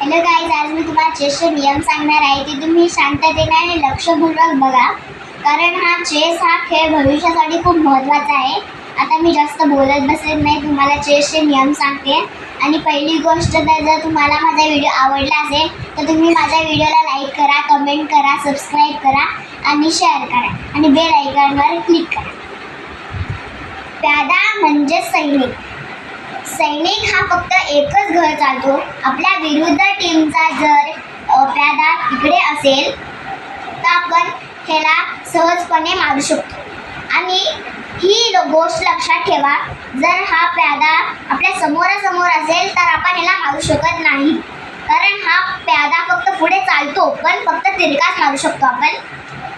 Hello guys, आज मी तुम्हाला चेसचे नियम सांगणार आहे. ते तुम्ही शांततेने आणि लक्षपूर्वक बघा, कारण चेस हा खेळ भविष्यासाठी खूप महत्त्वाचा आहे. आता मी जास्त बोलत बसत नाही, तुम्हाला चेसचे नियम सांगते. आणि पहिली गोष्ट, तर जर तुम्हाला माझा व्हिडिओ आवडला असेल तर तुम्ही माझ्या व्हिडिओला लाईक करा, कमेंट करा, सबस्क्राईब करा आणि शेअर करा आणि बेल आयकॉनवर क्लिक करा. प्यादा म्हणजे सैनिक. सैनिक हा फक्त एकच घर चालतो. आपल्या विरुद्ध टीमचा जर प्यादा इकडे असेल तर आपण ह्याला सहजपणे मारू शकतो. आणि ही गोष्ट लक्षात ठेवा, जर हा प्यादा आपल्या समोरासमोर असेल तर आपण ह्याला मारू शकत नाही, कारण हा प्यादा फक्त पुढे चालतो, पण फक्त तिरकाच मारू शकतो आपण.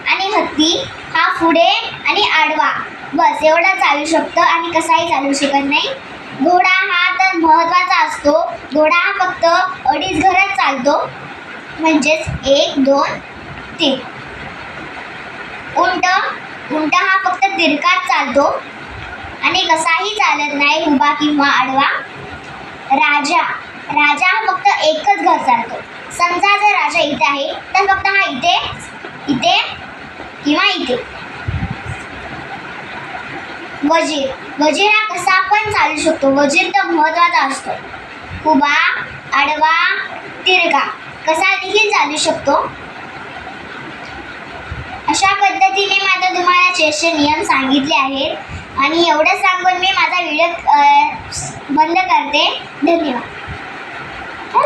आणि हत्ती हा पुढे आणि आडवा बस एवढा चालू शकतो आणि कसाही चालू शकत नाही. घोडा हा तर महत्त्वाचा असतो. घोडा हा फक्त अडीच घरच चालतो, म्हणजेच 1, 2, 3. उंट हा फक्त तिरकाच चालतो आणि कसाही चालत नाही, उभा किंवा आडवा. राजा हा फक्त एकच घर चालतो. समजा जर राजा इथे आहे तर फक्त हा इथे किंवा इथे. वजीर हा कसा पण चालू शकतो. वजीर तर महत्त्वाचा असतो. उभा, आडवा, तिरका कसा देखील चालू शकतो. अशा पद्धतीने मी आता तुम्हाला चेसचे नियम सांगितले आहेत आणि एवढं सांगून मी माझा व्हिडिओ बंद करते. धन्यवाद.